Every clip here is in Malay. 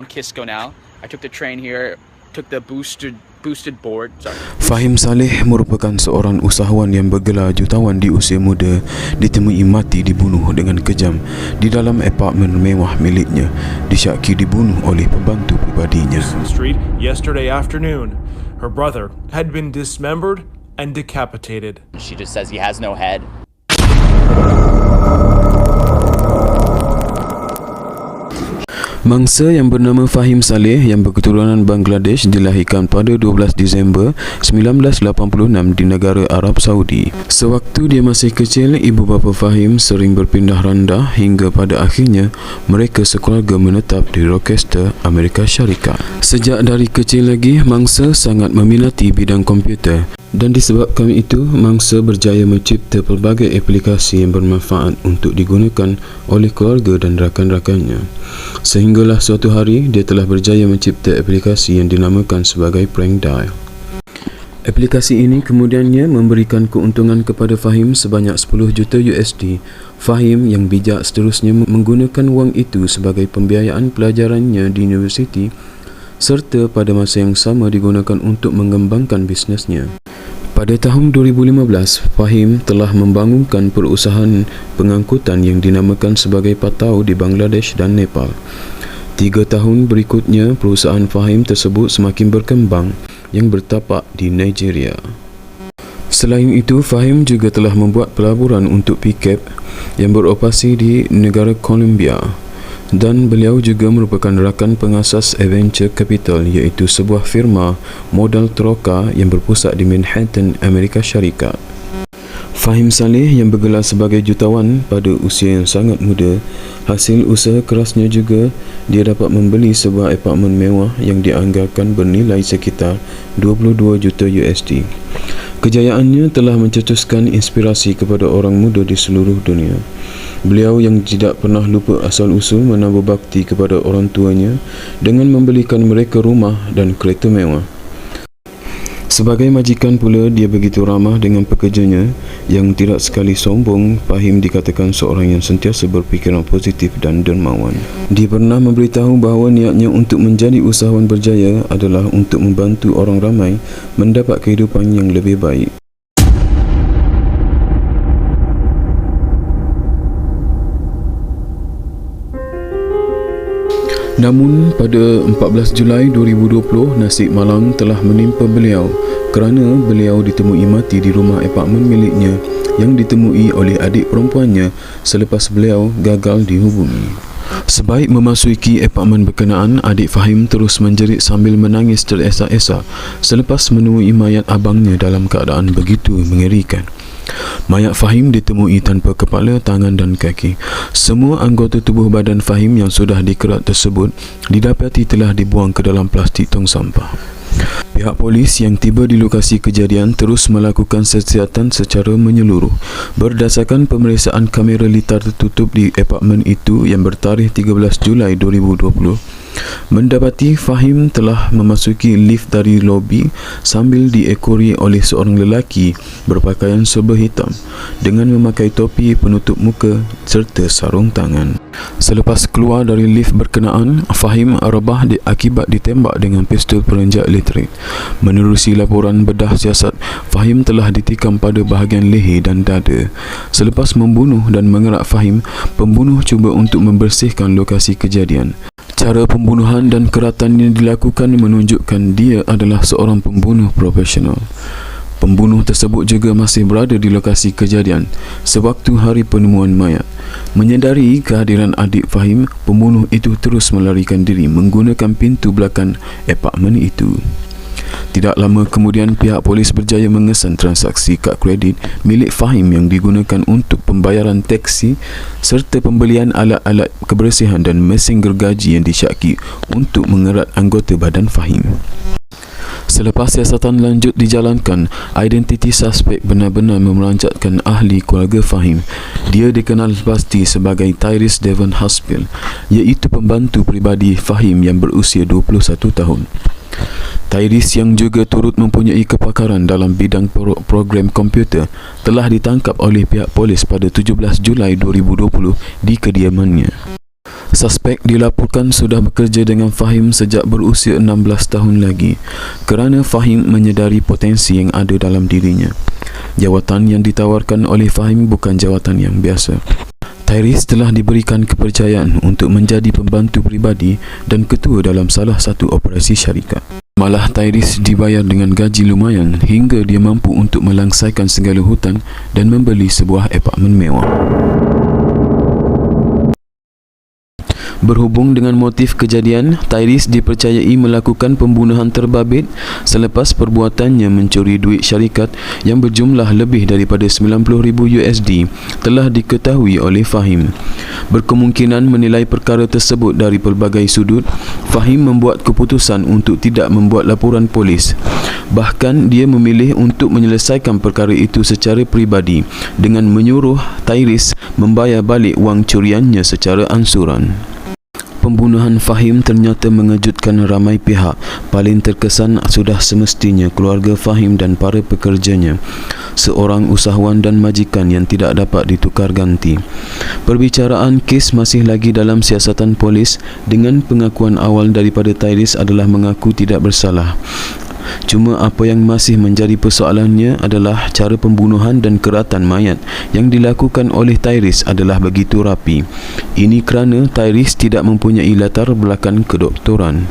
Kisco now. I took the train here, took the boosted board. Fahim Saleh merupakan seorang usahawan yang bergelar jutawan di usia muda, ditemui mati dibunuh dengan kejam di dalam apartmen mewah miliknya, disyaki dibunuh oleh pembantu pribadinya. Street yesterday afternoon, her brother had been dismembered and decapitated. She just says he has no head. Mangsa yang bernama Fahim Saleh yang berketurunan Bangladesh dilahirkan pada 12 Disember 1986 di negara Arab Saudi. Sewaktu dia masih kecil, ibu bapa Fahim sering berpindah randah hingga pada akhirnya mereka sekeluarga menetap di Rochester, Amerika Syarikat. Sejak dari kecil lagi, mangsa sangat meminati bidang komputer. Dan disebabkan itu, mangsa berjaya mencipta pelbagai aplikasi yang bermanfaat untuk digunakan oleh keluarga dan rakan-rakannya. Sehinggalah suatu hari, dia telah berjaya mencipta aplikasi yang dinamakan sebagai Prank Dial. Aplikasi ini kemudiannya memberikan keuntungan kepada Fahim sebanyak 10 juta USD. Fahim yang bijak seterusnya menggunakan wang itu sebagai pembiayaan pelajarannya di universiti, serta pada masa yang sama digunakan untuk mengembangkan bisnesnya. Pada tahun 2015, Fahim telah membangunkan perusahaan pengangkutan yang dinamakan sebagai Patau di Bangladesh dan Nepal. 3 tahun berikutnya, perusahaan Fahim tersebut semakin berkembang yang bertapak di Nigeria. Selain itu, Fahim juga telah membuat pelaburan untuk pikap yang beroperasi di negara Colombia. Dan beliau juga merupakan rakan pengasas Adventure Capital, iaitu sebuah firma modal teroka yang berpusat di Manhattan, Amerika Syarikat. Fahim Saleh yang bergelar sebagai jutawan pada usia yang sangat muda, hasil usaha kerasnya juga dia dapat membeli sebuah apartmen mewah yang dianggarkan bernilai sekitar 22 juta USD. Kejayaannya telah mencetuskan inspirasi kepada orang muda di seluruh dunia. Beliau yang tidak pernah lupa asal-usul menambah bakti kepada orang tuanya dengan membelikan mereka rumah dan kereta mewah. Sebagai majikan pula, dia begitu ramah dengan pekerjanya yang tidak sekali sombong. Fahim dikatakan seorang yang sentiasa berfikiran positif dan dermawan. Dia pernah memberitahu bahawa niatnya untuk menjadi usahawan berjaya adalah untuk membantu orang ramai mendapat kehidupan yang lebih baik. Namun pada 14 Julai 2020, nasib malang telah menimpa beliau kerana beliau ditemui mati di rumah apartmen miliknya yang ditemui oleh adik perempuannya selepas beliau gagal dihubungi. Sebaik memasuki apartmen berkenaan, adik Fahim terus menjerit sambil menangis teresa-esa selepas menemui mayat abangnya dalam keadaan begitu mengerikan. Mayat Fahim ditemui tanpa kepala, tangan dan kaki. Semua anggota tubuh badan Fahim yang sudah dikerat tersebut didapati telah dibuang ke dalam plastik tong sampah. Pihak polis yang tiba di lokasi kejadian terus melakukan siasatan secara menyeluruh. Berdasarkan pemeriksaan kamera litar tertutup di apartmen itu yang bertarikh 13 Julai 2020, mendapati Fahim telah memasuki lift dari lobi sambil diekori oleh seorang lelaki berpakaian serba hitam dengan memakai topi penutup muka serta sarung tangan. Selepas keluar dari lift berkenaan, Fahim rebah akibat ditembak dengan pistol perenjak elektrik. Menerusi laporan bedah siasat, Fahim telah ditikam pada bahagian leher dan dada. Selepas membunuh dan mengerat Fahim, pembunuh cuba untuk membersihkan lokasi kejadian. Cara pembunuhan dan keratan yang dilakukan menunjukkan dia adalah seorang pembunuh profesional. Pembunuh tersebut juga masih berada di lokasi kejadian sewaktu hari penemuan mayat. Menyedari kehadiran adik Fahim, pembunuh itu terus melarikan diri menggunakan pintu belakang apartmen itu. Tidak lama kemudian, pihak polis berjaya mengesan transaksi kad kredit milik Fahim yang digunakan untuk pembayaran teksi serta pembelian alat-alat kebersihan dan mesin gergaji yang disyaki untuk mengerat anggota badan Fahim. Selepas siasatan lanjut dijalankan, identiti suspek benar-benar memeranjatkan ahli keluarga Fahim. Dia dikenal pasti sebagai Tyrese Devon Haspel, iaitu pembantu pribadi Fahim yang berusia 21 tahun. Tyrese yang juga turut mempunyai kepakaran dalam bidang program komputer telah ditangkap oleh pihak polis pada 17 Julai 2020 di kediamannya. Suspek dilaporkan sudah bekerja dengan Fahim sejak berusia 16 tahun lagi kerana Fahim menyedari potensi yang ada dalam dirinya. Jawatan yang ditawarkan oleh Fahim bukan jawatan yang biasa. Tyrese telah diberikan kepercayaan untuk menjadi pembantu peribadi dan ketua dalam salah satu operasi syarikat. Malah Tyrese dibayar dengan gaji lumayan hingga dia mampu untuk melangsaikan segala hutan dan membeli sebuah apartmen mewah. Berhubung dengan motif kejadian, Tyrese dipercayai melakukan pembunuhan terbabit selepas perbuatannya mencuri duit syarikat yang berjumlah lebih daripada $90,000 telah diketahui oleh Fahim. Berkemungkinan menilai perkara tersebut dari pelbagai sudut, Fahim membuat keputusan untuk tidak membuat laporan polis. Bahkan dia memilih untuk menyelesaikan perkara itu secara peribadi dengan menyuruh Tyrese membayar balik wang curiannya secara ansuran. Pembunuhan Fahim ternyata mengejutkan ramai pihak. Paling terkesan sudah semestinya keluarga Fahim dan para pekerjanya, seorang usahawan dan majikan yang tidak dapat ditukar ganti. Perbicaraan kes masih lagi dalam siasatan polis dengan pengakuan awal daripada Tyrese adalah mengaku tidak bersalah. Cuma apa yang masih menjadi persoalannya adalah cara pembunuhan dan keratan mayat yang dilakukan oleh Tyrese adalah begitu rapi. Ini kerana Tyrese tidak mempunyai latar belakang kedoktoran.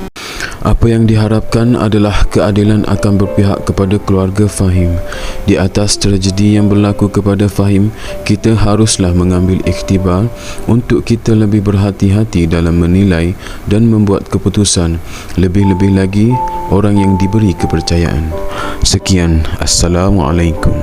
Apa yang diharapkan adalah keadilan akan berpihak kepada keluarga Fahim. Di atas tragedi yang berlaku kepada Fahim, kita haruslah mengambil iktibar untuk kita lebih berhati-hati dalam menilai dan membuat keputusan, lebih-lebih lagi orang yang diberi kepercayaan. Sekian, Assalamualaikum.